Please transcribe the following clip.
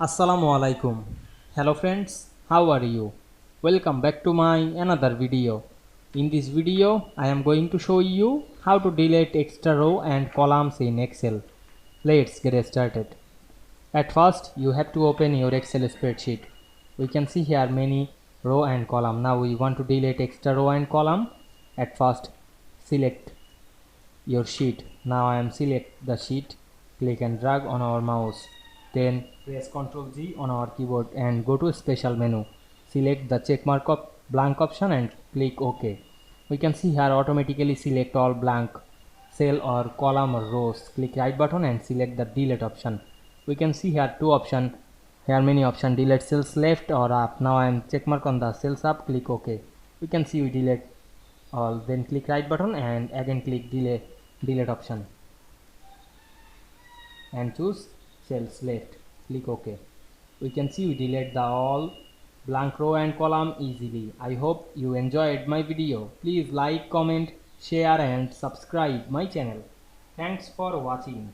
Assalamu Walaikum. Hello friends, how are you? Welcome back to my another video. In this video, I am going to show you how to delete extra row and columns in Excel. Let's get started. At first, you have to open your Excel spreadsheet. We can see here many row and column. Now we want to delete extra row and column. At first, select your sheet. Now I am select the sheet, click and drag on our mouse, then press Ctrl G on our keyboard and go to special menu. Select the check mark of blank option and click OK. We can see here automatically select all blank cell or column or rows. Click right button and select the delete option. We can see here two option, here many option, delete cells left or up. Now I am check mark on the cells up, click OK. We can see we delete all, then click right button and again click delete option and choose cells left, click OK. We can see we delete the all blank row and column easily. I hope you enjoyed my video. Please like, comment, share and subscribe my channel. Thanks for watching.